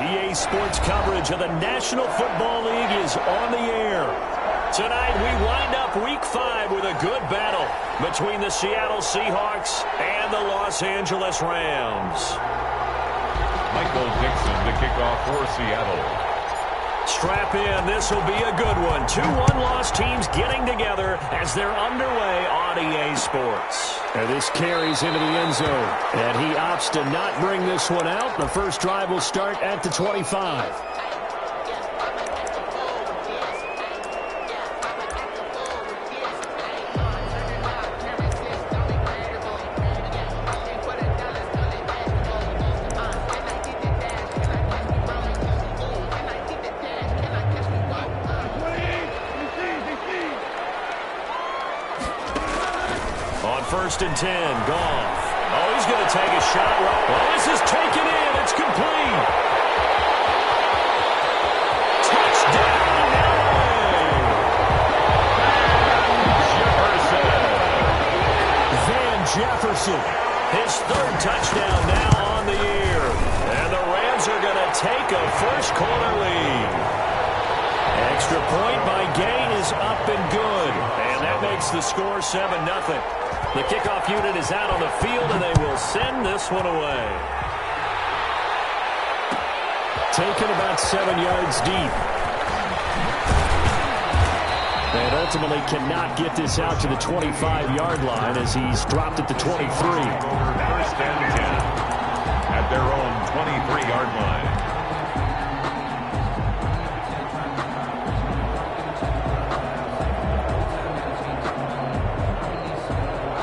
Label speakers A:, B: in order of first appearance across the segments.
A: EA Sports coverage of the National Football League is on the air. Tonight, we wind up Week 5 with a good battle between the Seattle Seahawks and the Los Angeles Rams.
B: Michael Dixon to kick off for Seattle.
A: Strap in. This will be a good one. 2 one-loss teams getting together as they're underway on EA Sports.
C: And this carries into the end zone. And he opts to not bring this one out. The first drive will start at the 25.
A: First and 10, Goff. Oh, he's going to take a shot. Well, this is taken in. It's complete. Touchdown, Van Jefferson. His 3rd touchdown now on the year. And the Rams are going to take a first-quarter lead. Extra point by Gain is up and good. And that makes the score 7-0. The kickoff unit is out on the field, and they will send this one away.
C: Taken about 7 yards deep. And ultimately cannot get this out to the 25-yard line as he's dropped at the 23.
B: First and 10 at their own 23-yard line.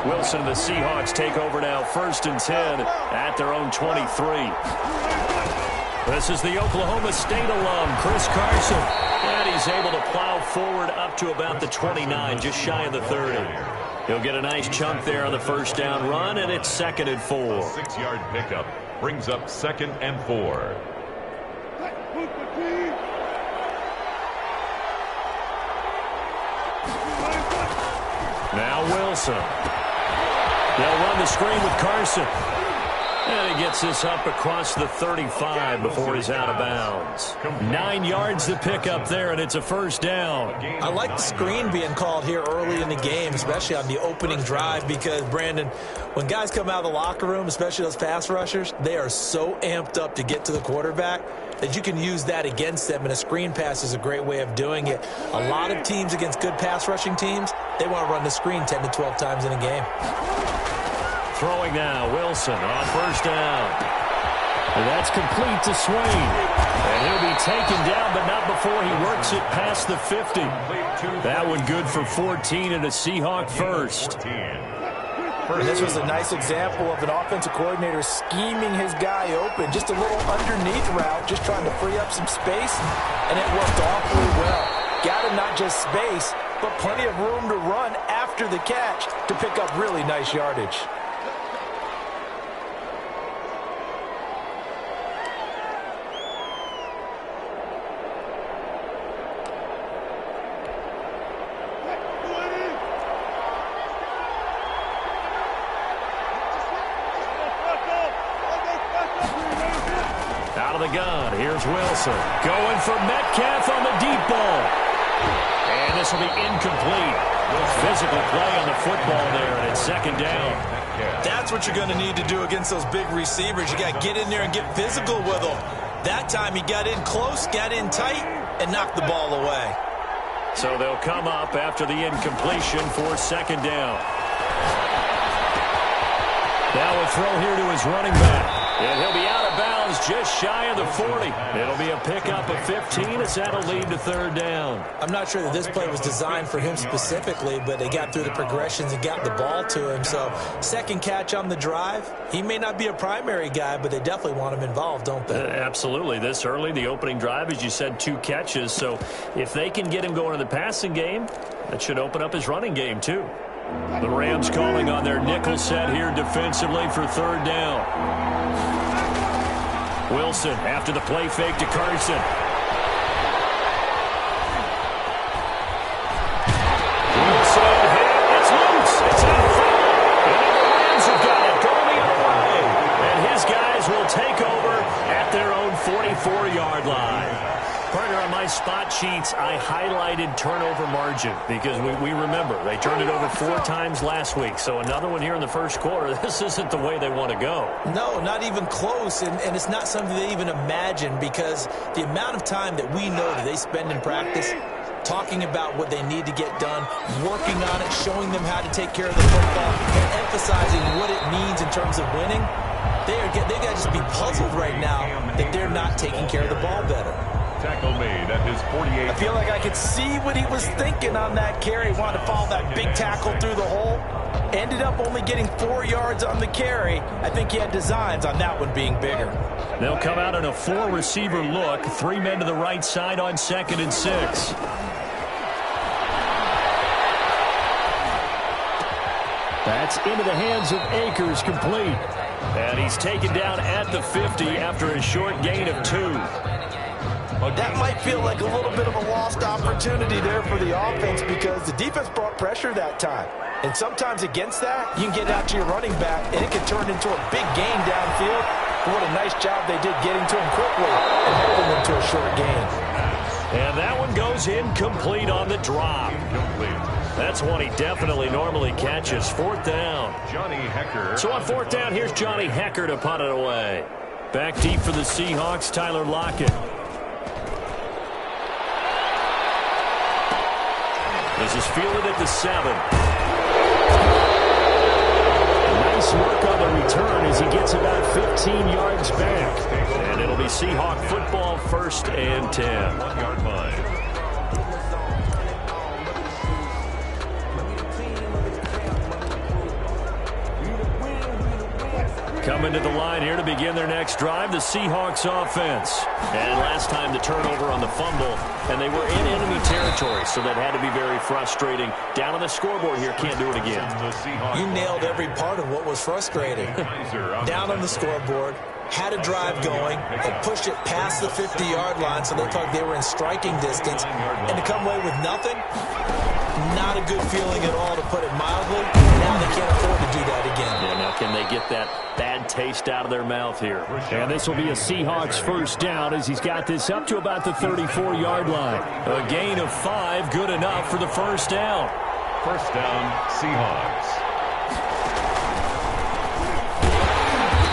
A: Wilson and the Seahawks take over now, first and 10 at their own 23. This is the Oklahoma State alum, Chris Carson. And he's able to plow forward up to about the 29, just shy of the 30. He'll get a nice chunk there on the first down run, and it's 2nd and 4.
B: A 6-yard pickup brings up 2nd and 4.
A: Now Wilson. They'll run the screen with Carson. And he gets this up across the 35 before he's out of bounds. 9 yards to pick up there, and it's a first down.
D: I like the screen being called here early in the game, especially on the opening drive, because, Brandon, when guys come out of the locker room, especially those pass rushers, they are so amped up to get to the quarterback that you can use that against them, and a screen pass is a great way of doing it. A lot of teams against good pass rushing teams, they want to run the screen 10 to 12 times in a game.
A: Throwing now, Wilson on first down. And that's complete to Swain. And he'll be taken down, but not before he works it past the 50. That one good for 14 and a Seahawk first.
D: And this was a nice example of an offensive coordinator scheming his guy open. Just a little underneath route, just trying to free up some space, and it worked awfully well. Got him not just space, but plenty of room to run after the catch to pick up really nice yardage.
A: The gun. Here's Wilson going for Metcalf on the deep ball. And this will be incomplete. Physical play on the football there, and it's 2nd down.
D: That's what you're going to need to do against those big receivers. You got to get in there and get physical with them. That time he got in close, got in tight, and knocked the ball away.
A: So they'll come up after the incompletion for 2nd down. Now a throw here to his running back. And he'll be out of bounds just shy of the 40. It'll be a pickup of 15 as that'll lead to 3rd down.
D: I'm not sure that this play was designed for him specifically, but they got through the progressions and got the ball to him. So 2nd catch on the drive. He may not be a primary guy, but they definitely want him involved, don't they?
A: Absolutely. This early, the opening drive, as you said, 2 catches. So if they can get him going in the passing game, that should open up his running game too. The Rams calling on their nickel set here defensively for 3rd down. Wilson after the play fake to Carson. Wilson hit. It's loose. It's out of front. And the Rams have got it going the other way. And his guys will take over at their own 44-yard line. Partner, on my spot sheets, I highlighted turnover margin because we remember they turned it over 4 times last week. So another one here in the first quarter. This isn't the way they want to go.
D: No, not even close, and it's not something they even imagine because the amount of time that we know that they spend in practice talking about what they need to get done, working on it, showing them how to take care of the football, and emphasizing what it means in terms of winning. They got to just be puzzled right now that they're not taking care of the ball better.
B: Tackle made at his 48.
D: I feel like I could see what he was thinking on that carry. He wanted to follow that big tackle through the hole. Ended up only getting 4 yards on the carry. I think he had designs on that one being bigger.
A: They'll come out in a 4-receiver look. 3 men to the right side on 2nd and 6.
C: That's into the hands of Akers, complete.
A: And he's taken down at the 50 after a short gain of 2.
D: That might feel like a little bit of a lost opportunity there for the offense because the defense brought pressure that time. And sometimes against that, you can get out to your running back, and it can turn into a big gain downfield. But what a nice job they did getting to him quickly and helping him to a short gain.
A: And that one goes incomplete on the drop. That's one he definitely normally catches. 4th down.
B: Johnny Hecker.
A: So on 4th down, here's Johnny Hecker to punt it away. Back deep for the Seahawks, Tyler Lockett. This is fielded at the 7.
C: Nice work on the return as he gets about 15 yards back.
A: And it'll be Seahawk football, 1st and 10.
B: 1-yard line.
A: Coming to the line here to begin their next drive, the Seahawks offense. And last time the turnover on the fumble, and they were in enemy territory, so that had to be very frustrating. Down on the scoreboard here, can't do it again.
D: You nailed every part of what was frustrating. Down on the scoreboard, had a drive going, and pushed it past the 50-yard line, so they thought they were in striking distance. And to come away with nothing, not a good feeling at all, to put it mildly. Now they can't afford to do that again.
A: Yeah, now can they get that bad taste out of their mouth here?
C: And this will be a Seahawks 1st down as he's got this up to about the 34-yard line.
A: A gain of 5, good enough for the 1st down.
B: 1st down, Seahawks.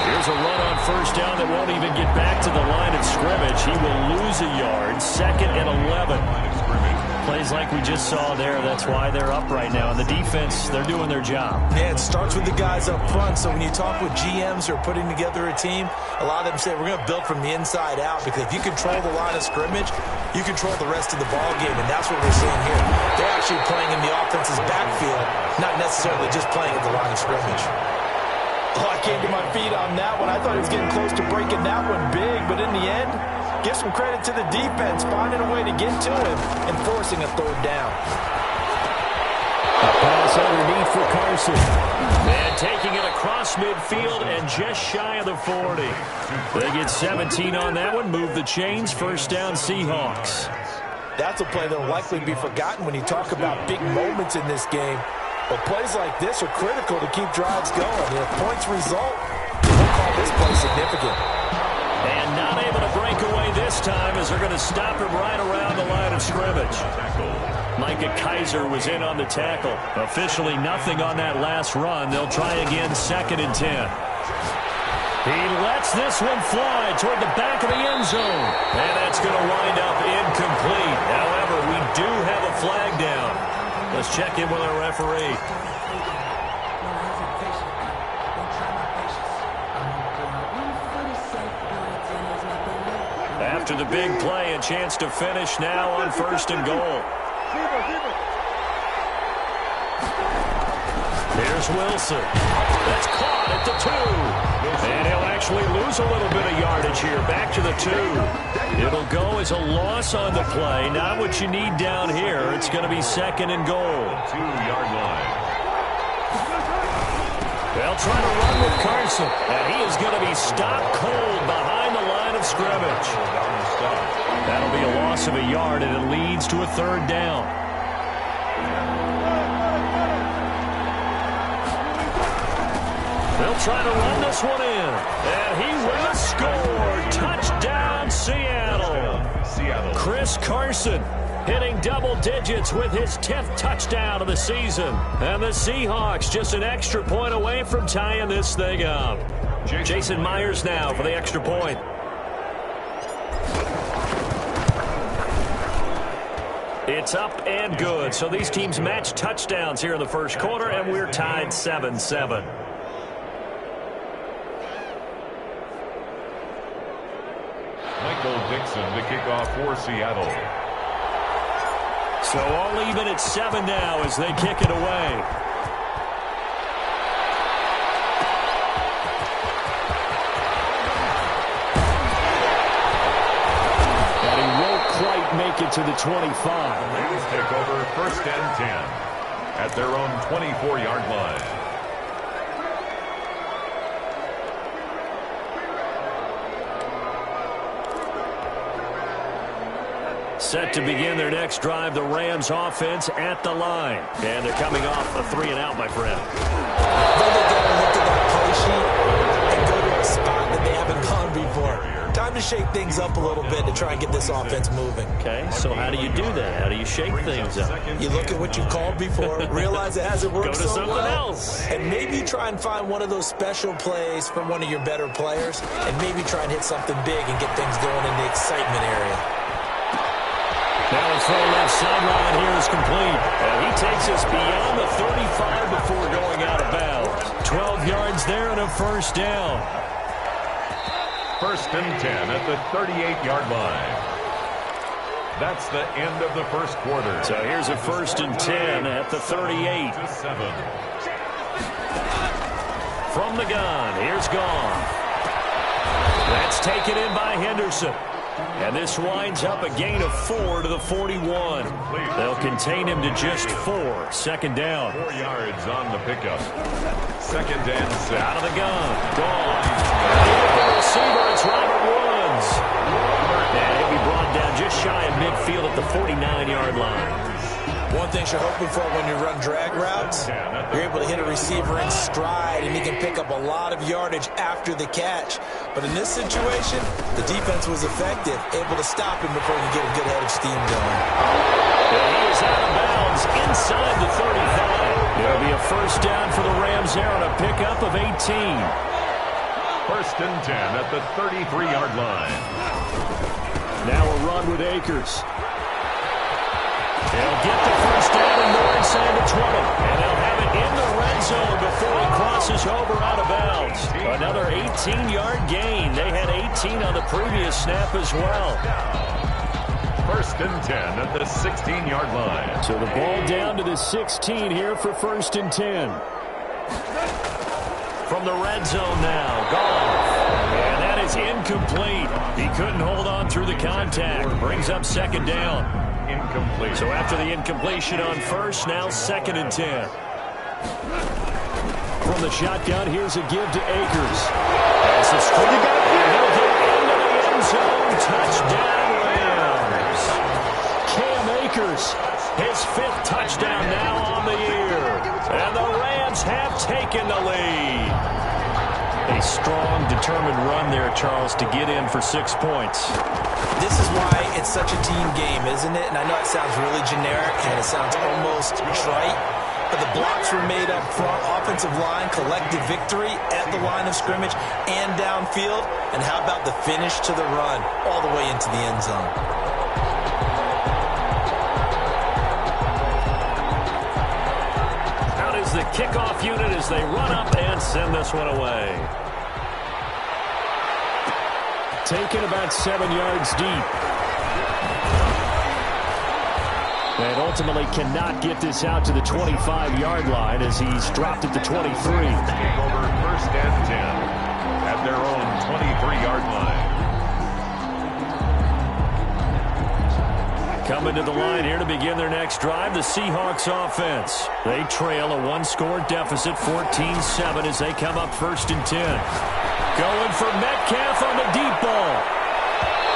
A: Here's a run on 1st down that won't even get back to the line of scrimmage. He will lose a yard. 2nd and 11. Plays like we just saw there. That's why they're up right now. And the defense, they're doing their job.
D: Yeah, it starts with the guys up front. So when you talk with GMs who are putting together a team, a lot of them say we're going to build from the inside out, because if you control the line of scrimmage, you control the rest of the ball game. And that's what we're seeing here. They're actually playing in the offense's backfield, not necessarily just playing at the line of scrimmage. Oh, I came to my feet on that one. I thought he was getting close to breaking that one big, but in the end, give some credit to the defense, finding a way to get to him and forcing a 3rd down.
C: A pass underneath for Carson.
A: And taking it across midfield and just shy of the 40. They get 17 on that one, move the chains, 1st down Seahawks.
D: That's a play that will likely be forgotten when you talk about big moments in this game. But plays like this are critical to keep drives going. And if points result, we'll call this play significant.
A: And not able to break away this time as they're going to stop him right around the line of scrimmage. Micah Kaiser was in on the tackle. Officially nothing on that last run. They'll try again, 2nd and 10. He lets this one fly toward the back of the end zone. And that's going to wind up incomplete. However, we do have a flag down. Let's check in with our referee. After the big play, a chance to finish now on 1st and goal. Here's Wilson. That's caught at the 2. And he'll actually lose a little bit of yardage here. Back to the 2. It'll go as a loss on the play. Not what you need down here. It's going to be 2nd and goal.
B: 2-yard line.
A: They'll try to run with Carson. And he is going to be stopped cold behind the line of scrimmage. That'll be a loss of a yard, and it leads to a 3rd down. They'll try to run this one in. And he will score. Touchdown,
C: Chris Carson hitting double digits with his 10th touchdown of the season. And the Seahawks just an extra point away from tying this thing up. Jason Myers now for the extra point. It's up and good. So these teams match touchdowns here in the first quarter, and we're tied 7-7.
B: Michael Dixon to kick off for Seattle.
C: So all even at 7 now as they kick it away. And he won't quite make it to the 25.
B: Ladies take over 1st and 10 at their own 24-yard line.
C: Set to begin their next drive, the Rams offense at the line. And they're coming off a 3-and-out, my friend.
D: Then they go and look at that play sheet and go to a spot that they haven't gone before. Time to shake things up a little bit to try and get this offense moving.
C: Okay, so how do you do that? How do you shake things up?
D: You look at what you've called before, realize it hasn't worked
C: Go to
D: so
C: something
D: well,
C: else.
D: and maybe try and find one of those special plays from one of your better players, and maybe try and hit something big and get things going in the excitement area.
C: Now a throw left sideline here is complete. And he takes us beyond the 35 before going out of bounds. 12 yards there and a first down.
B: 1st and 10 at the 38-yard line. That's the end of the first quarter.
C: So here's a 1st and 10 at the 38.
B: 7.
C: From the gun, here's Gone. That's taken in by Henderson. And this winds up a gain of 4 to the 41. They'll contain him to just 4. Second down.
B: 4 yards on the pickup. 2nd and 6.
C: Out of the gun. Gone. The receiver, it's Robert Woods. And he'll be brought down just shy of midfield at the 49-yard line.
D: One thing you're hoping for when you run drag routes, you're able to hit a receiver in stride, and he can pick up a lot of yardage after the catch. But in this situation, the defense was effective, able to stop him before he could get a good head of steam going.
C: And he is out of bounds inside the 35. It'll be a first down for the Rams there on a pickup of 18.
B: 1st and 10 at the 33-yard line.
C: Now a run with Akers. They'll get the first down and more inside the 20. And they'll have it in the red zone before he crosses over out of bounds. Another 18-yard gain. They had 18 on the previous snap as well.
B: 1st and 10 at the 16-yard line.
C: So the ball down to the 16 here for 1st and 10. From the red zone now, Goff. And that is incomplete. He couldn't hold on through the contact. Brings up 2nd down.
B: Incomplete.
C: So after the incompletion on 1st, now 2nd and 10. From the shotgun, here's a give to Akers. That's the screen. And he'll get into the end zone. Touchdown, Rams. Cam Akers, his 5th touchdown now on the year. And the Rams have taken the lead. A strong, determined run there, Charles, to get in for 6 points.
D: This is why it's such a team game, isn't it? And I know it sounds really generic and it sounds almost trite, but the blocks were made up front, offensive line, collective victory at the line of scrimmage and downfield. And how about the finish to the run all the way into the end zone?
C: Out is the kickoff unit as they run up and send this one away. Taken about 7 yards deep. And ultimately cannot get this out to the 25-yard line as he's dropped at the 23.
B: Take over 1st and 10 at their own 23-yard line.
C: Coming to the line here to begin their next drive, the Seahawks offense. They trail a 1-score deficit, 14-7 as they come up 1st and 10. Going for Metcalf on the deep ball.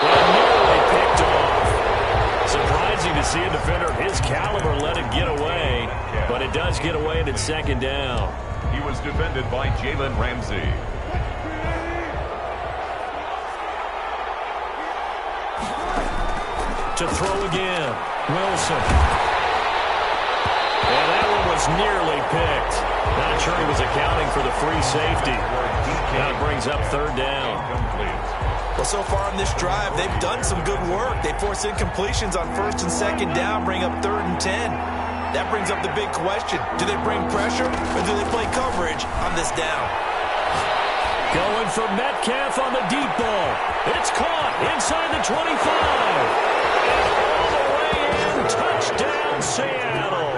C: Well, nearly picked off. Surprising to see a defender of his caliber let it get away, but it does get away and it's 2nd down.
B: He was defended by Jalen Ramsey.
A: to throw again. Wilson. And that one was nearly picked. Not sure he was accounting for the free safety. That brings up third down.
D: Well, so far on this drive, they've done some good work. They force incompletions on first and second down, bring up 3rd and 10. That brings up the big question. Do they bring pressure or do they play coverage on this down?
A: Going for Metcalf on the deep ball. It's caught inside the 25. And all the way in. Touchdown, Seattle.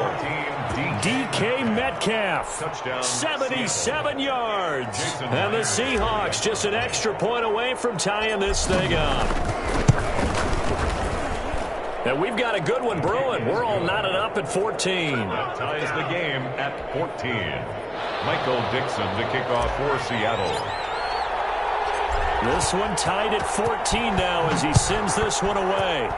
A: DK Metcalf, 77 yards. And the Seahawks just an extra point away from tying this thing up. And we've got a good one brewing. We're all knotted up at 14.
B: That ties the game at 14. Michael Dixon to kick off for Seattle.
A: This one tied at 14 now as he sends this one away.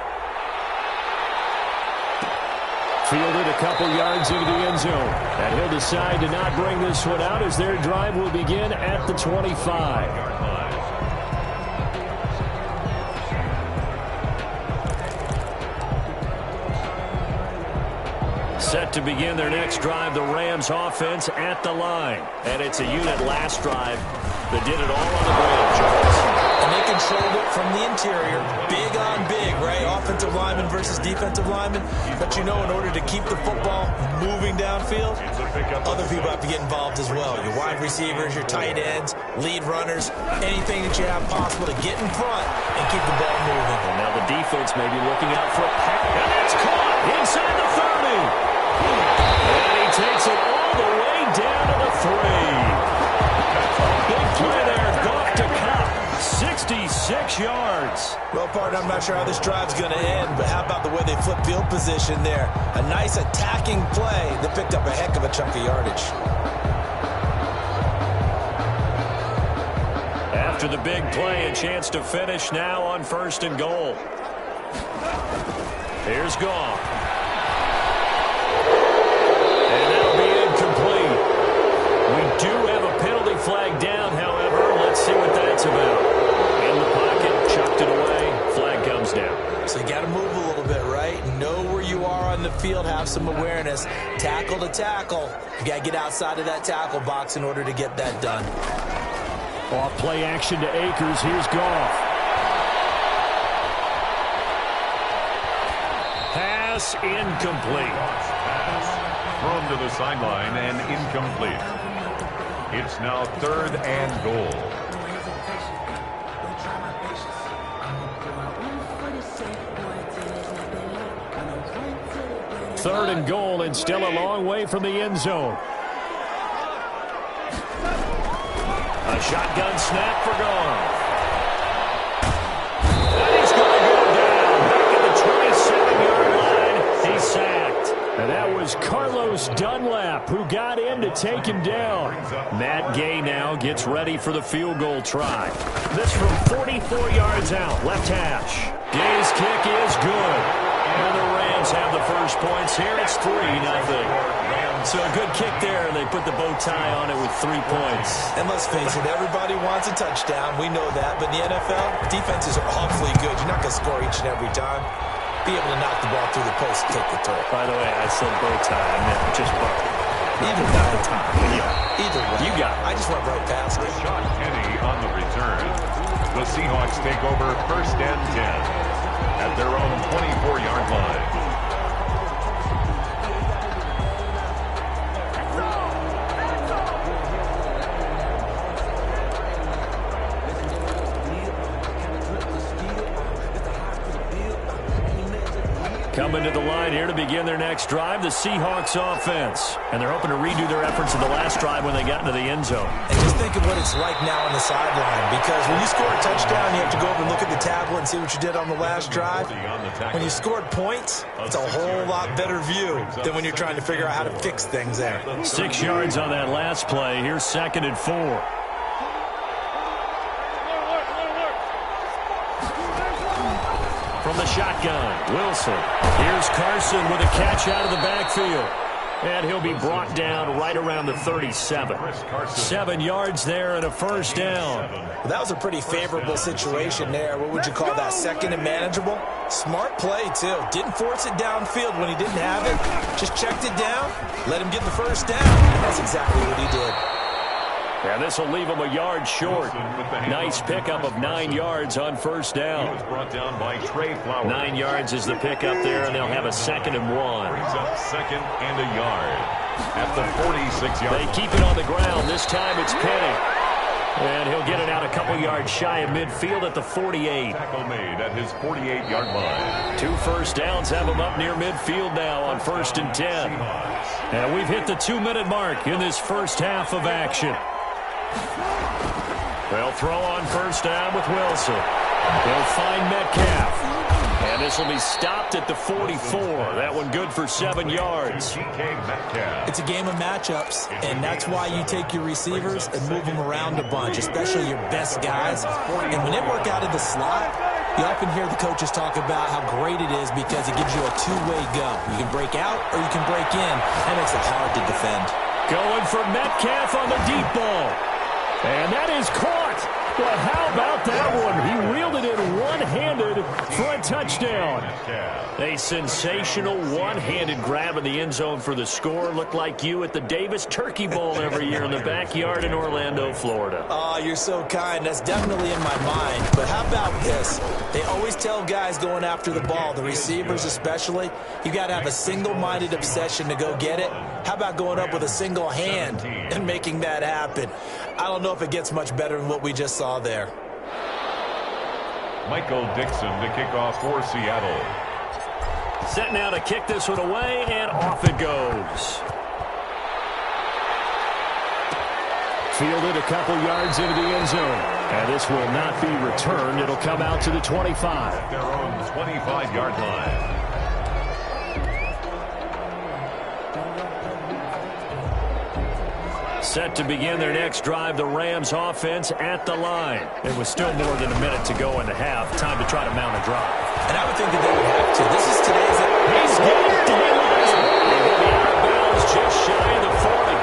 C: Fielded a couple yards into the end zone. And he'll decide to not bring this one out as their drive will begin at the 25.
A: Set to begin their next drive, the Rams offense at the line. And it's a unit last drive that did it all on the ground, Charles.
D: And they controlled it from the interior. Big on big, right? Offensive lineman versus defensive lineman. But you know, in order to keep the football moving downfield, other people have to get involved as well. Your wide receivers, your tight ends, lead runners, anything that you have possible to get in front and keep the ball moving.
A: And now the defense may be looking out for a pass. And it's caught inside the 30. And he takes it all the way down to the 3. Big play there. Goff to Cup. 66 yards.
D: Well, partner, I'm not sure how this drive's going to end, but how about the way they flip field position there? A nice attacking play that picked up a heck of a chunk of yardage.
A: After the big play, a chance to finish now on 1st and goal. Here's Goff. And that'll be incomplete. We do have a penalty flag down, however. Let's see what that's about. In the pocket, chucked it away. Flag comes down.
D: So you got to move a little bit, right? Know where you are on the field, have some awareness. Tackle to tackle. You got to get outside of that tackle box in order to get that done.
C: Off play action to Akers. Here's Goff.
A: Pass incomplete.
B: Thrown to the sideline and incomplete. It's now 3rd and goal.
C: Third and goal and still a long way from the end zone.
A: A shotgun snap for Goff. And he's going to go down. Back at the 27-yard line. He's sacked.
C: And that was Carlos Dunlap who got in to take him down.
A: Matt Gay now gets ready for the field goal try. This from 44 yards out. Left hash. Gay's kick is good. And the Rams have the first points here. It's 3-0. So a good kick there. They put the bow tie on it with 3 points.
D: And let's face it, everybody wants a touchdown. We know that. But in the NFL, defenses are awfully good. You're not going to score each and every time. Be able to knock the ball through the post and take the throw.
A: By the way, I said bow tie. I meant just bucket.
D: Either
A: Not the tie. Yeah.
D: Either way.
A: You got it.
D: I just went right past it.
B: Rashad Penny on the return. The Seahawks take over 1st and 10 at their own 24-yard line.
A: Coming to the line here to begin their next drive, the Seahawks offense. And they're hoping to redo their efforts in the last drive when they got into the end zone.
D: And just think of what it's like now on the sideline. Because when you score a touchdown, you have to go over and look at the tablet and see what you did on the last drive. When you scored points, it's a whole lot better view than when you're trying to figure out how to fix things there.
A: 6 yards on that last play. Here's 2nd and 4. From the shotgun, Wilson. Here's Carson with a catch out of the backfield. And he'll be brought down right around the 37. 7 yards there and a first down.
D: Well, that was a pretty favorable situation there. What would you call that? Second and manageable? Smart play, too. Didn't force it downfield when he didn't have it. Just checked it down, let him get the first down. And that's exactly what he did.
A: And this will leave him a yard short. Nice pickup of 9 yards on first down.
B: He was brought down by Trey Flowers.
A: 9 yards is the pickup there, and they'll have a 2nd and 1.
B: Brings up 2nd and a yard at the 46-yard line.
A: They keep it on the ground. This time it's Penny. And he'll get it out a couple yards shy of midfield at the 48.
B: Tackle made at his 48-yard line.
A: 2 first downs have him up near midfield now on 1st and 10. And we've hit the 2-minute mark in this first half of action. They'll throw on first down with Wilson. They'll find Metcalf. And this will be stopped at the 44. That one good for 7 yards.
D: It's a game of matchups, and that's why you take your receivers and move them around a bunch, especially your best guys. And when they work out of the slot, you often hear the coaches talk about how great it is because it gives you a two-way go. You can break out or you can break in. That makes it hard to defend.
A: Going for Metcalf on the deep ball. And that is caught. Well, how about that one? He reeled it in one-handed for a touchdown. A sensational one-handed grab in the end zone for the score. Looked like you at the Davis Turkey Bowl every year in the backyard in Orlando, Florida.
D: Oh, you're so kind. That's definitely in my mind. But how about this? They always tell guys going after the ball, the receivers especially, you got to have a single-minded obsession to go get it. How about going up with a single hand and making that happen? I don't know if it gets much better than what we just saw there.
B: Michael Dixon to kick off for Seattle.
A: Set now to kick this one away, and off it goes. Fielded a couple yards into the end zone. And this will not be returned. It'll come out to the 25.
B: Their own 25-yard line.
A: Set to begin their next drive, the Rams offense at the line. It was still more than a minute to go in the half. Time to try to mount a drive.
D: And I would think that they would have to. This is today's...
A: He's hit. He will be out of bounds just shy of the 40.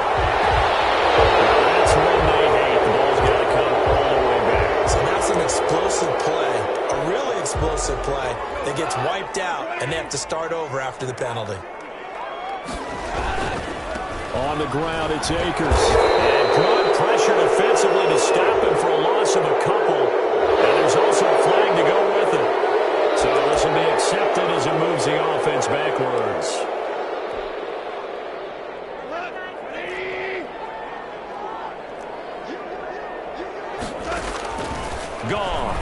A: That's when they hate. The ball's got to come all the way back.
D: So that's an explosive play, a really explosive play that gets wiped out, and they have to start over after the penalty.
A: On the ground, it's Akers. And good pressure defensively to stop him for a loss of a couple. And there's also a flag to go with it. So this will be accepted as it moves the offense backwards. Goff.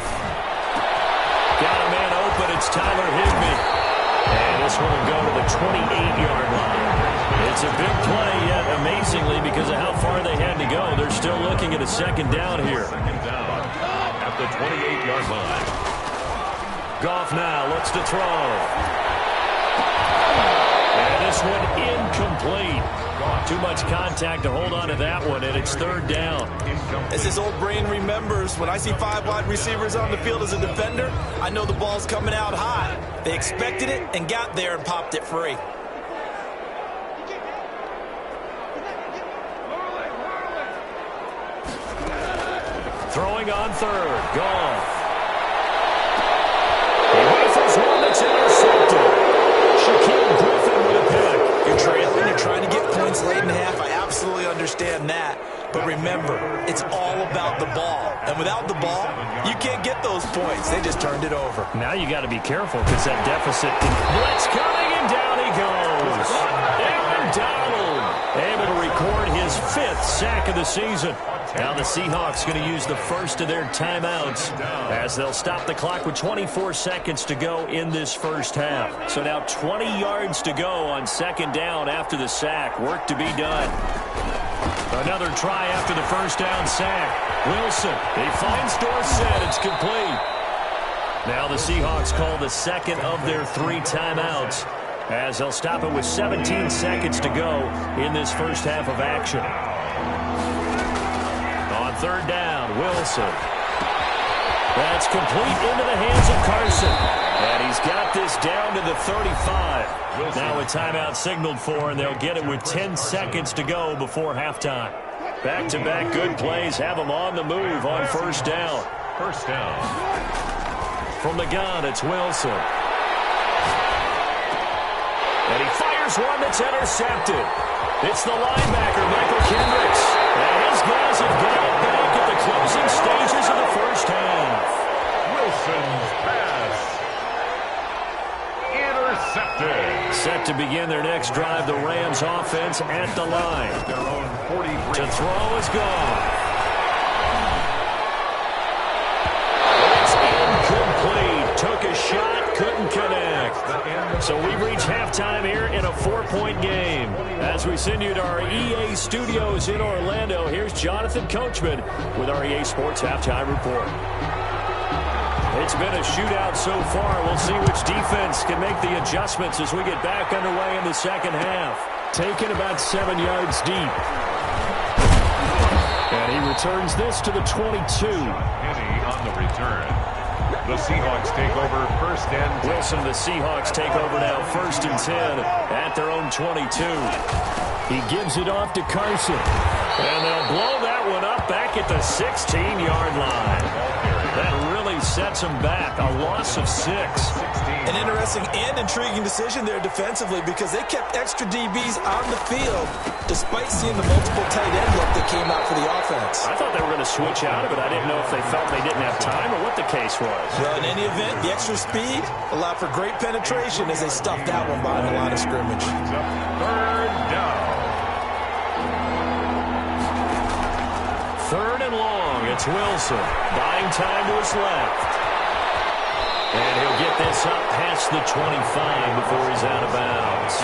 A: Got a man open. It's Tyler Higbee. And this one will go to the 28-yard line. It's a big play, yet amazingly, because of how far they had to go, they're still looking at a second down here.
B: Second down at the 28-yard line.
A: Goff now looks to throw. And this one incomplete. Too much contact to hold on to that one, and it's third down.
D: As his old brain remembers, when I see 5 wide receivers on the field as a defender, I know the ball's coming out high. They expected it and got there and popped it free.
A: Throwing on third. Goff. He rifles one that's intercepted. Shaquille Griffin with a pick.
D: You're trailing. You're trying to get points late in the half. I absolutely understand that. But remember, it's all about the ball. And without the ball, you can't get those points. They just turned it over.
A: Now you got to be careful because that deficit. Blitz coming, and down he goes. Aaron Donald able to record his 5th sack of the season. Now the Seahawks going to use the first of their timeouts as they'll stop the clock with 24 seconds to go in this first half. So now 20 yards to go on second down after the sack. Work to be done. Another try after the first down sack. Wilson, he finds Dorsett. It's complete. Now the Seahawks call the second of their 3 timeouts as they'll stop it with 17 seconds to go in this first half of action. On third down, Wilson. That's complete into the hands of Carson. And he's got this down to the 35. Now a timeout signaled for, and they'll get it with 10 seconds to go before halftime. Back-to-back good plays have them on the move on first down.
B: First down.
A: From the gun, it's Wilson. And he fires one that's intercepted. It's the linebacker, Michael Kendricks. And his guys have got it back at the closing stages of the first half.
B: Wilson's pass. Intercepted.
A: Set to begin their next drive, the Rams offense at the line.
B: Their own 43.
A: To throw is gone. It's incomplete. Took a shot, couldn't connect. So we reach halftime here in a 4-point game. As we send you to our EA studios in Orlando, here's Jonathan Coachman with our EA Sports Halftime Report. It's been a shootout so far. We'll see which defense can make the adjustments as we get back underway in the second half. Taken about 7 yards deep. And he returns this to the 22.
B: Penny on the return. The Seahawks take over first and 10.
A: Wilson, the Seahawks take over now first and 10 at their own 22. He gives it off to Carson. And they'll blow that one up back at the 16-yard line. That really sets them back. A loss of 6.
D: An interesting and intriguing decision there defensively because they kept extra DBs on the field despite seeing the multiple tight end look that came out for the offense.
A: I thought they were going to switch out of it. I didn't know if they felt they didn't have time or what the case was.
D: Well, in any event, the extra speed allowed for great penetration as they stuffed that one behind the line of scrimmage.
B: Third down.
A: Third and long. It's Wilson. Buying time to his left. And he'll get this up past the 25 before he's out of bounds.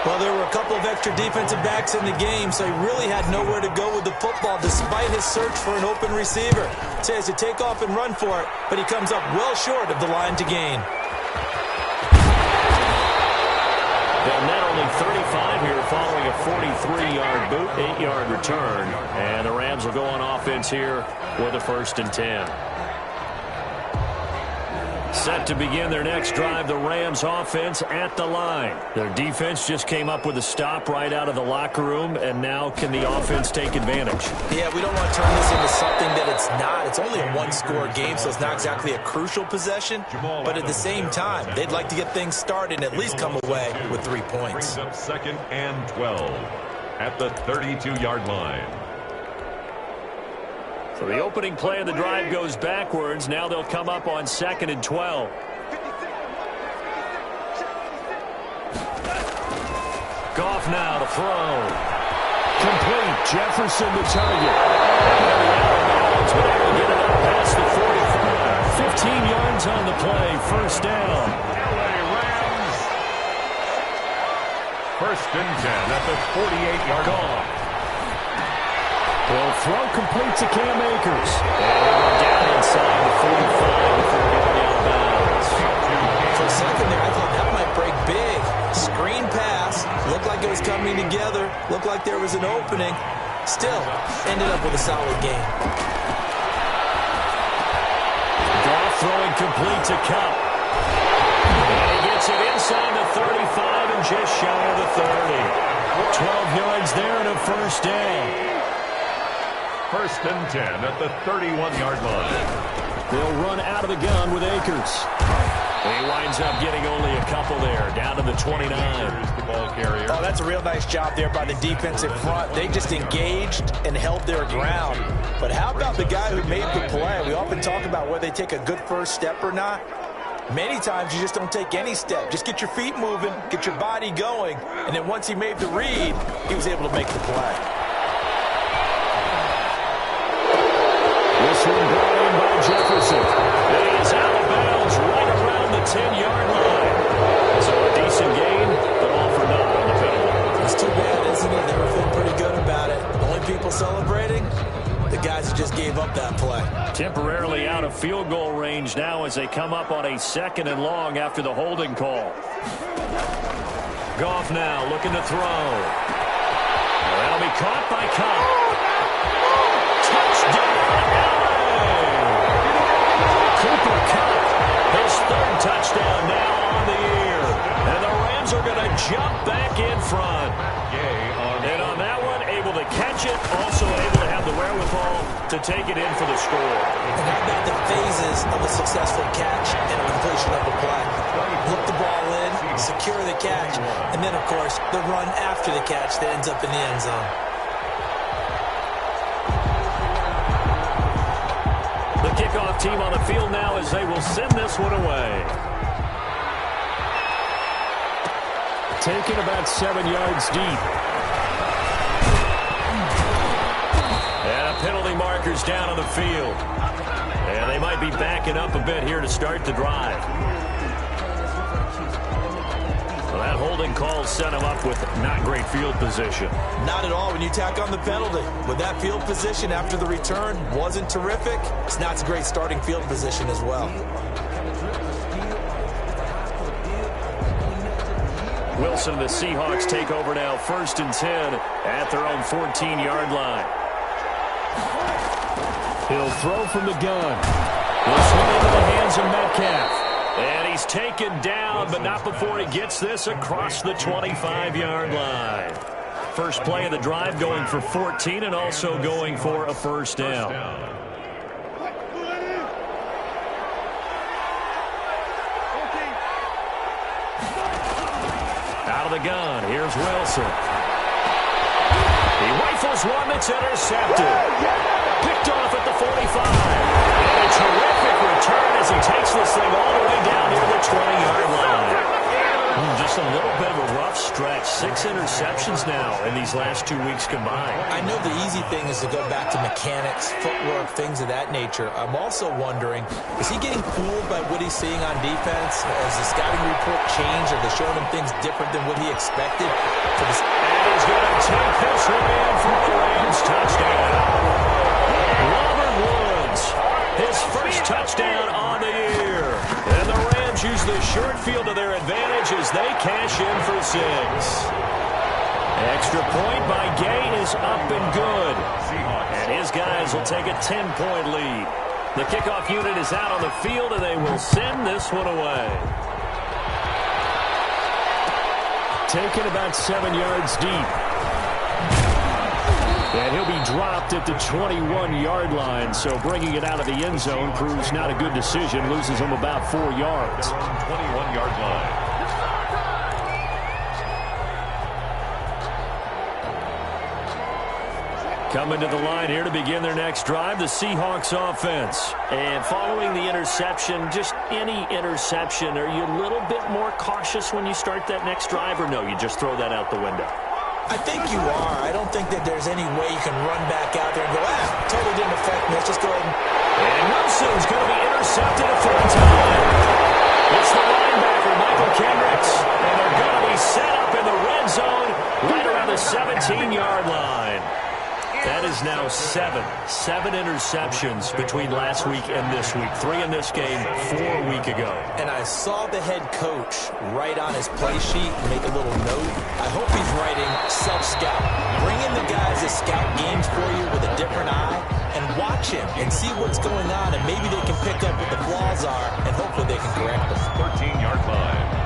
D: Well, there were a couple of extra defensive backs in the game, so he really had nowhere to go with the football despite his search for an open receiver. So he has to take off and run for it, but he comes up well short of the line to gain.
A: They'll net only 35 here following a 43-yard boot, 8-yard return. And the Rams will go on offense here with a first and 10. Set to begin their next drive, the Rams offense at the line. Their defense just came up with a stop right out of the locker room, and now can the offense take advantage?
D: Yeah, we don't want to turn this into something that it's not. It's only a one-score game, so it's not exactly a crucial possession. But at the same time, they'd like to get things started and at least come away with 3 points.
B: Brings up second and 12 at the 32-yard line.
A: So the opening play of the drive goes backwards. Now they'll come up on second and 12. Goff now to throw. Complete. Jefferson the target. But able to get it up past the 45. 15 yards on the play. First down.
B: LA Rams. First and 10 at the 48-yard line.
A: They'll throw complete to Cam Akers. And he'll go down inside the 45 before going out of bounds.
D: For a second there, I thought that might break big. Screen pass. Looked like it was coming together. Looked like there was an opening. Still, ended up with a solid game.
A: Goff throwing complete to Cup. And he gets it inside the 35 and just shy of the 30. 12 yards there and a first down.
B: First and 10 at the 31-yard line.
A: They'll run out of the gun with Akers. He winds up getting only a couple there, down to the 29.
B: The ball carrier.
D: Oh, that's a real nice job there by the defensive front. They just engaged and held their ground. But how about the guy who made the play? We often talk about whether they take a good first step or not. Many times you just don't take any step. Just get your feet moving, get your body going, and then once he made the read, he was able to make the play.
A: This one brought in by Jefferson. And he is out of bounds right around the 10-yard line. So a decent gain, but all for naught on the penalty.
D: It's too bad, isn't it? They were feeling pretty good about it. The only people celebrating, the guys who just gave up that play.
A: Temporarily out of field goal range now as they come up on a second and long after the holding call. Goff now looking to throw. That'll be caught by Cobb. Touchdown, LA! Cooper Kupp, his third touchdown now on the year. And the Rams are going to jump back in front. And on that one, able to catch it, also able to have the wherewithal to take it in for the score.
D: And how about the phases of a successful catch and a completion of a play? Look the ball in, secure the catch, and then, of course, the run after the catch that ends up in the end zone.
A: The kickoff team on the field now as they will send this one away.
C: Taken about 7 yards deep.
A: And a penalty marker's down on the field. And they might be backing up a bit here to start the drive. Well, that holding call set him up with not great field position.
D: Not at all when you tack on the penalty. With that field position after the return wasn't terrific, it's not a great starting field position as well.
A: Wilson and the Seahawks take over now, 1st and 10 at their own 14-yard line.
C: He'll throw from the gun.
A: This one into the hands of Metcalf. And he's taken down, but not before he gets this across the 25-yard line. First play of the drive going for 14 and also going for a first down. Out of the gun, here's Wilson. He rifles one that's intercepted. Picked off at the 45. And a terrific return as he takes this thing all the way down near the 20-yard line. Just a little bit of a rough stretch. 6 interceptions now in these last 2 weeks combined.
D: I know the easy thing is to go back to mechanics, footwork, things of that nature. I'm also wondering, is he getting fooled by what he's seeing on defense? Has the scouting report changed? Are they showing him things different than what he expected?
A: And he's going to take this one in for the Rams touchdown. Robert Woods, his first touchdown on the year. And the Rams use the short field to their advantage as they cash in for 6. Extra point by Gay is up and good. And his guys will take a 10-point lead. The kickoff unit is out on the field, and they will send this one away.
C: Taken about 7 yards deep. And he'll be dropped at the 21-yard line, so bringing it out of the end zone proves not a good decision. Loses him about 4 yards.
B: 21-yard line.
A: Coming to the line here to begin their next drive, the Seahawks offense. And following the interception, just any interception, are you a little bit more cautious when you start that next drive, or no, you just throw that out the window?
D: I think you are. I don't think that there's any way you can run back out there and go, totally didn't affect me. Let's just go ahead
A: and Wilson's going to be intercepted a third time. It's the linebacker, Michael Kendricks. And they're going to be set up in the red zone right around the 17-yard line. That is now 7 interceptions between last week and this week. 3 in this game, 4 a week ago.
D: And I saw the head coach write on his play sheet, make a little note. I hope he's writing self-scout. Bring in the guys that scout games for you with a different eye and watch him and see what's going on, and maybe they can pick up what the flaws are, and hopefully they can correct them.
B: 13-yard line.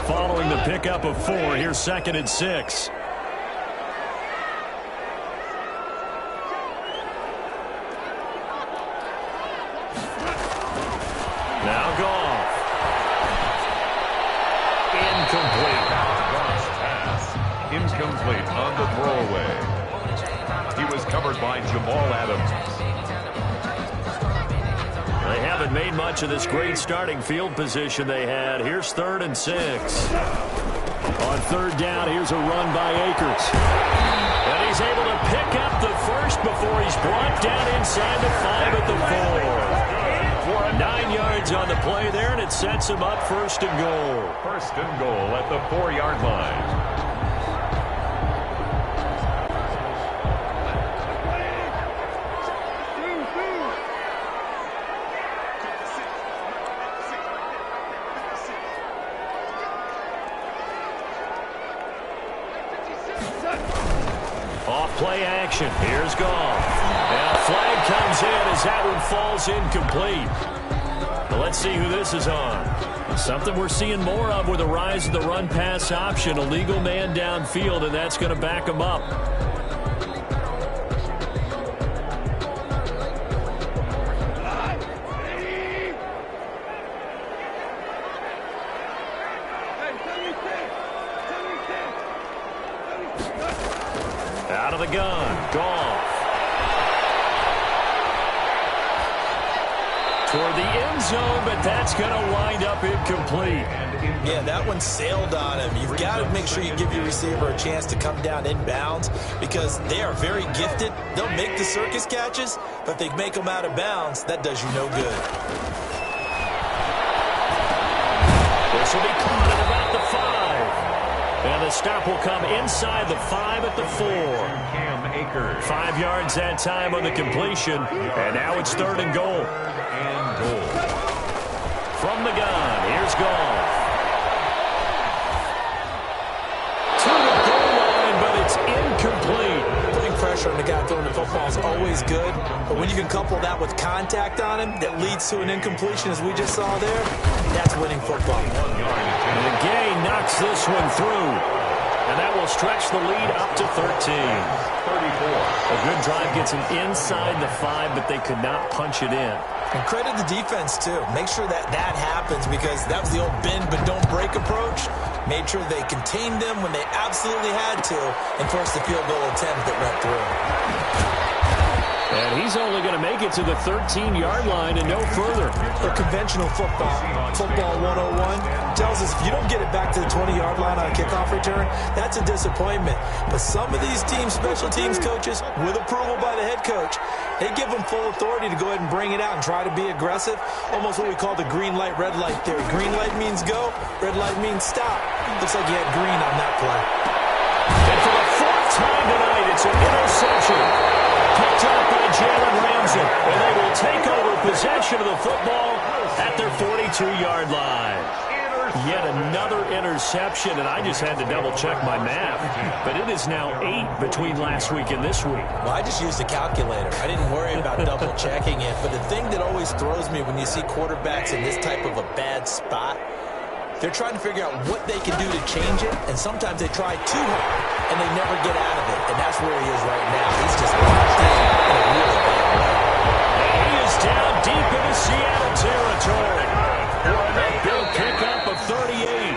A: Following the pickup of 4, here's 2nd and 6. Now Goff.
B: Incomplete. Goff's pass. Incomplete on the throwaway. He was covered by Jamal Adams.
A: They haven't made much of this great starting field position they had. Here's 3rd and 6.
C: On 3rd down, here's a run by Akers.
A: And he's able to pick up the first before he's brought down inside the 5 at the 4. 9 yards on the play there, and it sets him up 1st and goal.
B: 1st and goal at the 4-yard line.
A: Off play action. Here's Goff. And a flag comes in as that one falls incomplete. Well, let's see who this is on. Something we're seeing more of with the rise of the run-pass option. A legal man downfield, and that's going to back him up. Out of the gun, Goff. Toward the end zone, but that's going to wind up incomplete.
D: Yeah, that one sailed on him. You've got to make sure you give your receiver a chance to come down inbounds because they are very gifted. They'll make the circus catches, but if they make them out of bounds, that does you no good.
A: This will be caught at about the 5. And the stop will come inside the 5 at the 4. 5 yards that time on the completion. And now it's 3rd and goal. From the gun, here's Goff. To the goal line, but it's incomplete.
D: Putting pressure on the guy throwing the football is always good, but when you can couple that with contact on him that leads to an incompletion, as we just saw there, that's winning football.
A: And the gain knocks this one through, and that will stretch the lead up to 13. 34. A good drive gets him inside the 5, but they could not punch it in.
D: And credit the defense, too. Make sure that that happens because that was the old bend but don't break approach. Made sure they contained them when they absolutely had to and forced the field goal attempt that went through.
A: And he's only going to make it to the 13-yard line and no further.
D: For conventional football 101 tells us if you don't get it back to the 20-yard line on a kickoff return, that's a disappointment. But some of these teams, special teams coaches, with approval by the head coach, they give them full authority to go ahead and bring it out and try to be aggressive. Almost what we call the green light, red light theory. Green light means go, red light means stop. Looks like you had green on that play.
A: And for the 4th time tonight, it's an interception. Picked up by Jalen Ramsey, and they will take over possession of the football at their 42-yard line. Yet another interception, and I just had to double-check my math. But it is now 8 between last week and this week.
D: Well, I just used a calculator. I didn't worry about double-checking it. But the thing that always throws me when you see quarterbacks in this type of a bad spot, they're trying to figure out what they can do to change it, and sometimes they try too hard, and they never get out of it. And that's where he is right now. He's just locked in a really bad way.
A: He is down deep into Seattle territory. A big pickup of 38.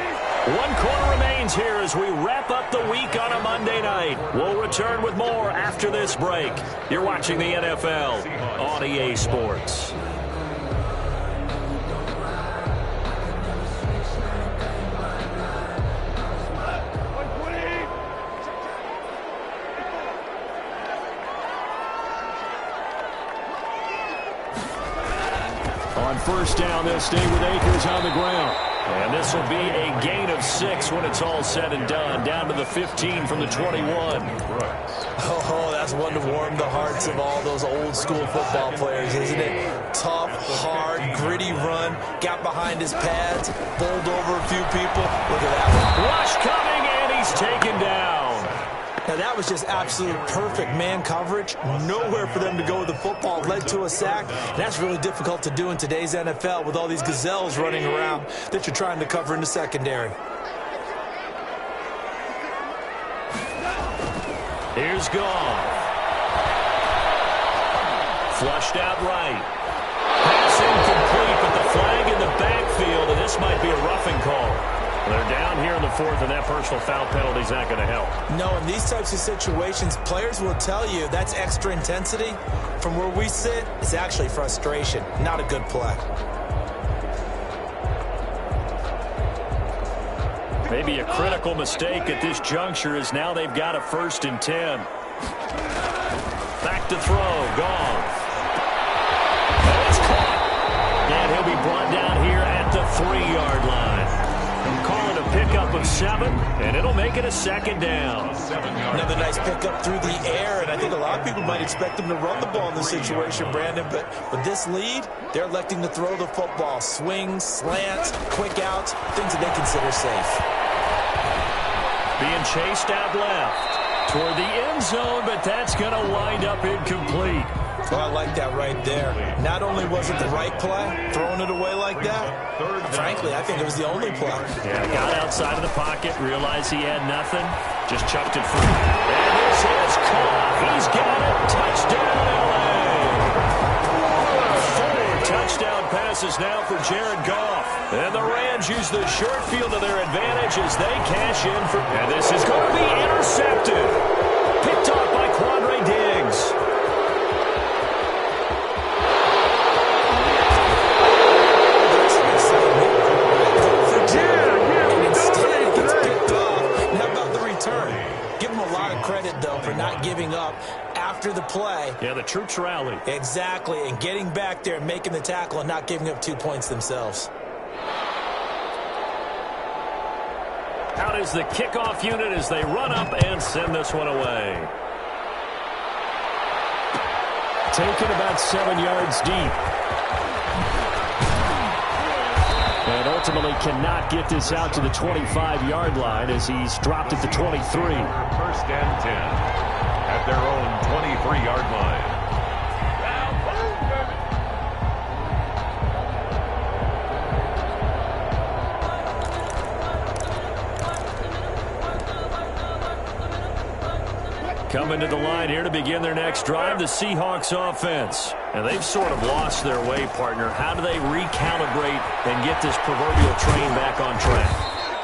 A: 1 quarter remains here as we wrap up the week on a Monday night. We'll return with more after this break. You're watching the NFL on EA Sports. On first down, they'll stay with Akers on the ground. And this will be a gain of 6 when it's all said and done. Down to the 15 from the 21.
D: Oh, that's one to warm the hearts of all those old school football players, isn't it? Tough, hard, gritty run. Got behind his pads, bowled over a few people. Look at that one.
A: Rush coming, and he's taken down.
D: Now, that was just absolute perfect man coverage. Nowhere for them to go with the football. Led to a sack. That's really difficult to do in today's NFL with all these gazelles running around that you're trying to cover in the secondary.
A: Here's Goff. Flushed out right. Pass incomplete, but the flag in the backfield, and this might be a roughing call. They're down here in the 4th, and that personal foul penalty is not going to help.
D: No, in these types of situations, players will tell you that's extra intensity. From where we sit, it's actually frustration. Not a good play.
A: Maybe a critical mistake at this juncture is now they've got a 1st and 10. Back to throw. Goff. And it's caught. And he'll be brought down here at the 3-yard line. Call it a pickup of 7, and it'll make it a 2nd down.
D: Another nice pickup through the air, and I think a lot of people might expect them to run the ball in this situation, Brandon, but with this lead, they're electing to throw the football. Swings, slants, quick outs, things that they consider safe.
A: Being chased out left. Toward the end zone, but that's going to wind up incomplete.
D: Well, I like that right there. Not only was it the right play, throwing it away like that, frankly, I think it was the only play.
A: Yeah, got outside of the pocket, realized he had nothing, just chucked it free. And this is caught. He's got it. Touchdown, L.A. 4 touchdown passes now for Jared Goff. And the Rams use the short field to their advantage as they cash in for... And this is going to be intercepted. Picked off by Quandre Diggs.
D: Credit, though, for not giving up after the play.
A: Yeah, the troops rallied.
D: Exactly, and getting back there and making the tackle and not giving up 2 points themselves.
A: Out is the kickoff unit as they run up and send this one away.
C: Taken about 7 yards deep. And ultimately cannot get this out to the 25-yard line as he's dropped at the 23.
B: First and 10 at their own 23-yard line.
A: Coming to the line here to begin their next drive, the Seahawks offense. And they've sort of lost their way, partner. How do they recalibrate and get this proverbial train back on track?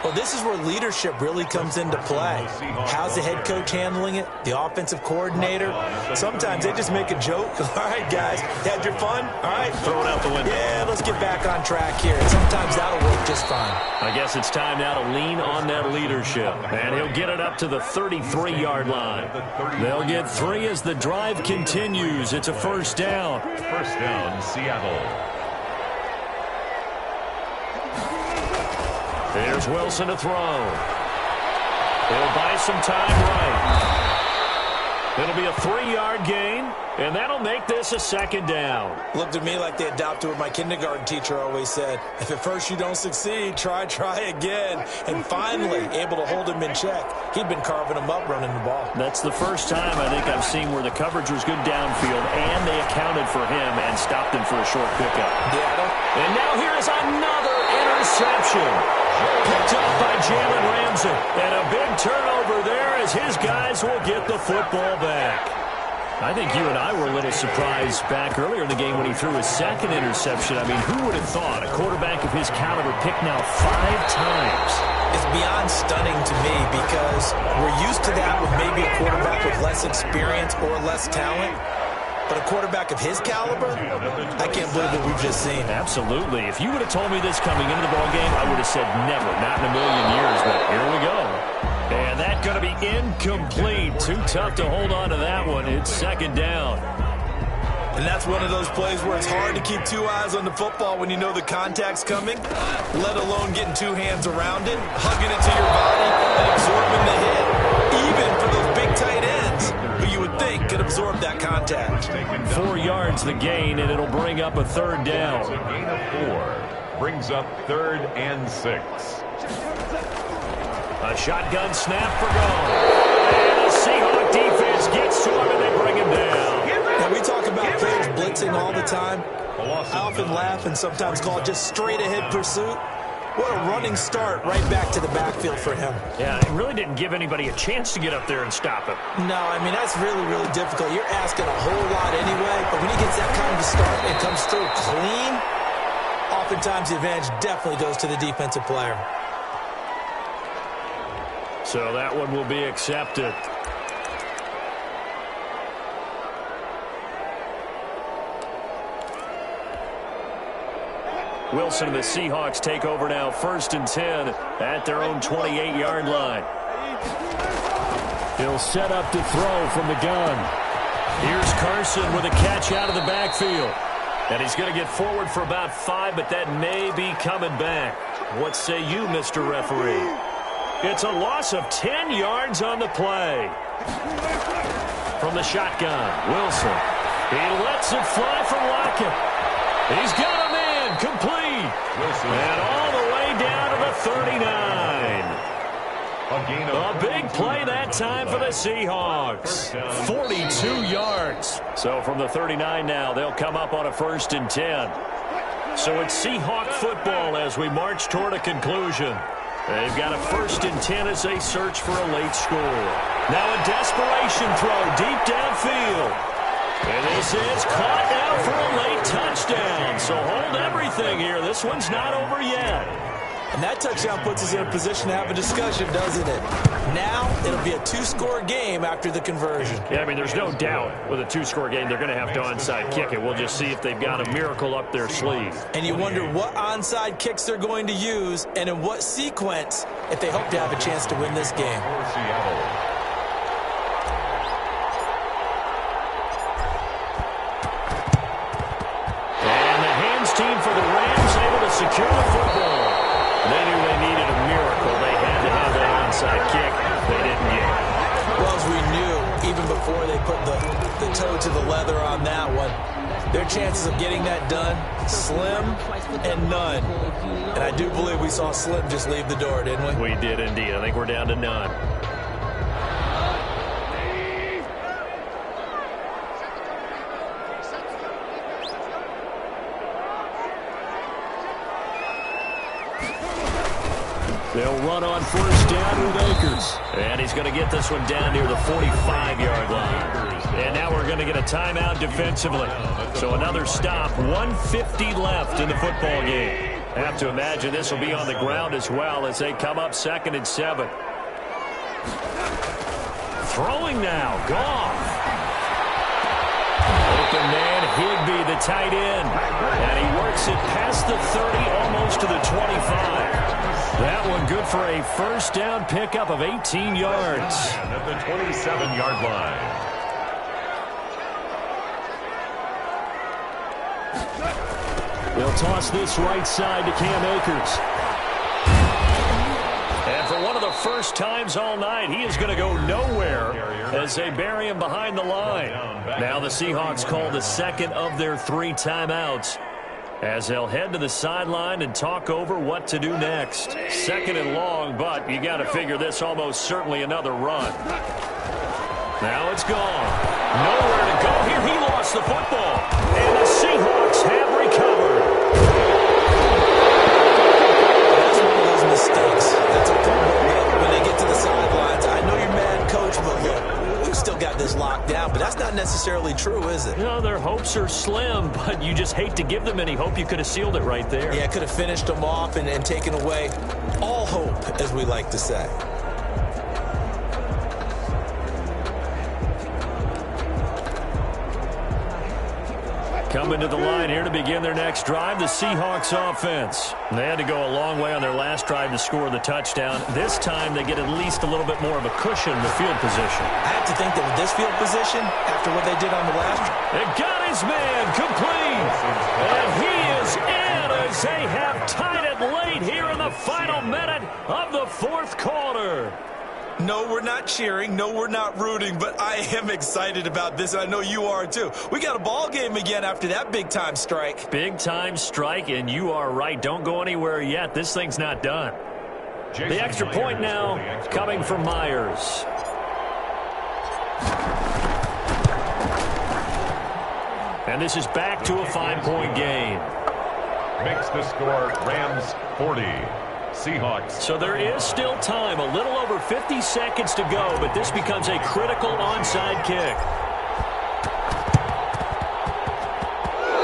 D: Well, this is where leadership really comes into play. How's the head coach handling it? The offensive coordinator? Sometimes they just make a joke. All right, guys, had your fun? All right.
A: Throw it out the window.
D: Yeah, let's get back on track here. And sometimes that'll work just fine.
A: I guess it's time now to lean on that leadership. And he'll get it up to the 33-yard line. They'll get 3 as the drive continues. It's a first down.
B: First down, Seattle.
A: Here's Wilson to throw. He'll buy some time right. It'll be a 3-yard gain, and that'll make this a second down.
D: Looked at me like they adopted what my kindergarten teacher always said. If at first you don't succeed, try again. And finally, able to hold him in check. He'd been carving him up running the ball.
A: That's the first time I think I've seen where the coverage was good downfield, and they accounted for him and stopped him for a short pickup.
D: Yeah,
A: and now here is another interception. Picked up by Jalen Ramsey. And a big turnover there as his guys will get the football back. I think you and I were a little surprised back earlier in the game when he threw his second interception. I mean, who would have thought a quarterback of his caliber picked now 5 times?
D: It's beyond stunning to me because we're used to that with maybe a quarterback with less experience or less talent. But a quarterback of his caliber, I can't believe what we've just seen.
A: Absolutely. If you would have told me this coming into the ballgame, I would have said never, not in a million years, but here we go. And that's going to be incomplete. Too tough to hold on to that one. It's second down.
D: And that's one of those plays where it's hard to keep 2 eyes on the football when you know the contact's coming, let alone getting 2 hands around it, hugging it to your body, and absorbing the hit. Even for those big tight ends, who you would think could absorb that contact.
A: 4 yards the gain, and it'll bring up a third down.
B: A gain of 4 brings up 3rd and 6.
A: A shotgun snap for goal. And the Seahawk defense gets to him, and they bring him down.
D: Now, we talk about players blitzing all the time. I often laugh and sometimes call it just straight-ahead pursuit. What a running start right back to the backfield for him.
A: Yeah, it really didn't give anybody a chance to get up there and stop him.
D: No, I mean, that's really, really difficult. You're asking a whole lot anyway, but when he gets that kind of a start and comes through clean, oftentimes the advantage definitely goes to the defensive player.
A: So that one will be accepted. Wilson and the Seahawks take over now, 1st and 10 at their own 28-yard line.
C: He'll set up to throw from the gun.
A: Here's Carson with a catch out of the backfield. And he's going to get forward for about 5, but that may be coming back. What say you, Mr. Referee? It's a loss of 10 yards on the play. From the shotgun, Wilson. He lets it fly from Lockett. He's got a man complete. Wilson. And all the way down to the 39.
B: A gain of
A: a big play that that time for the Seahawks. 42 yards. So from the 39 now, they'll come up on a 1st and 10. So it's Seahawk football as we march toward a conclusion. They've got a 1st and 10 as they search for a late score. Now a desperation throw deep downfield. And this is caught now for a late touchdown. So hold everything here. This one's not over yet.
D: And that touchdown puts us in a position to have a discussion, doesn't it? Now it'll be a 2-score game after the conversion.
A: Yeah, I mean, there's no doubt with a 2-score game they're going to have to onside kick it. We'll just see if they've got a miracle up their sleeve.
D: And you wonder what onside kicks they're going to use and in what sequence if they hope to have a chance to win this game.
A: And the hands team for the Rams able to secure the football. They knew they needed a miracle. They had to have that onside kick. They didn't get it.
D: Well, as we knew, even before they put the toe to the leather on that one, their chances of getting that done, slim and none. And I do believe we saw Slim just leave the door, didn't we?
A: We did indeed. I think we're down to none. They'll run on 1st down with Akers. And he's going to get this one down near the 45-yard line. And now we're going to get a timeout defensively. So another stop, 1:50 left in the football game. I have to imagine this will be on the ground as well as they come up 2nd and 7. Throwing now, Goff. Open man, Higbee, the tight end. And he works it past the 30, almost to the 25. That one good for a 1st down pickup of 18 yards.
B: At the 27-yard line.
A: They'll toss this right side to Cam Akers. And for one of the first times all night, he is going to go nowhere as they bury him behind the line. Now the Seahawks call the 2nd of their 3 timeouts as they'll head to the sideline and talk over what to do next. 2nd and long, but you got to figure this almost certainly another run. Now it's gone. Nowhere to go here. He lost the football. And the Seahawks have recovered.
D: That's one of those mistakes. That's a fumble when they get to the sidelines. I know you're mad, Coach, but look, we've still got this locked down. But that's not necessarily true, is it?
A: You know, their hopes are slim, but you just hate to give them any hope. You could have sealed it right there.
D: Yeah, could have finished them off and taken away all hope, as we like to say.
A: Coming to the line here to begin their next drive, the Seahawks offense. They had to go a long way on their last drive to score the touchdown. This time they get at least a little bit more of a cushion in the field position.
D: I have to think that with this field position, after what they did on the last drive,
A: It got his man complete. And he is in as they have tied it late here in the final minute of the 4th quarter.
D: no, we're not cheering. No, we're not rooting. But I am excited about this, and I know you are too. We got a ball game again after that big-time strike.
A: Big-time strike, and you are right. Don't go anywhere yet. This thing's not done. The extra point now coming from Myers. And this is back to a 5-point game.
B: Makes the score Rams 40. Seahawks.
A: So there is still time, a little over 50 seconds to go, but this becomes a critical onside kick.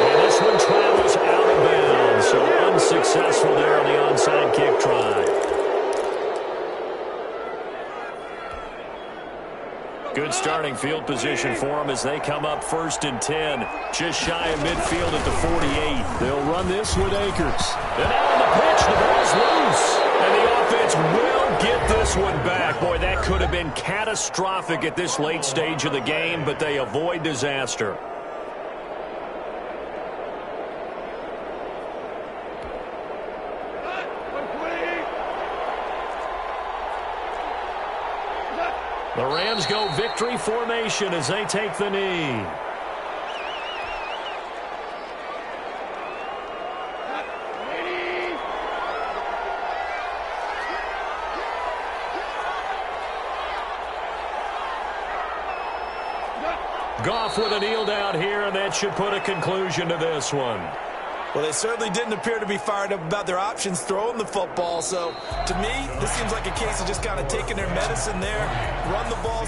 A: And this one travels out of bounds, so unsuccessful there on the onside kick try. Good starting field position for them as they come up 1st and 10. Just shy of midfield at the 48. They'll run this with Akers. And out on the pitch, the ball's loose. And the offense will get this one back. Boy, that could have been catastrophic at this late stage of the game, but they avoid disaster. The Rams go victory formation as they take the knee. Goff with a kneel down here, and that should put a conclusion to this one.
D: Well, they certainly didn't appear to be fired up about their options throwing the football. So, to me, this seems like a case of just kind of taking their medicine there, run the ball.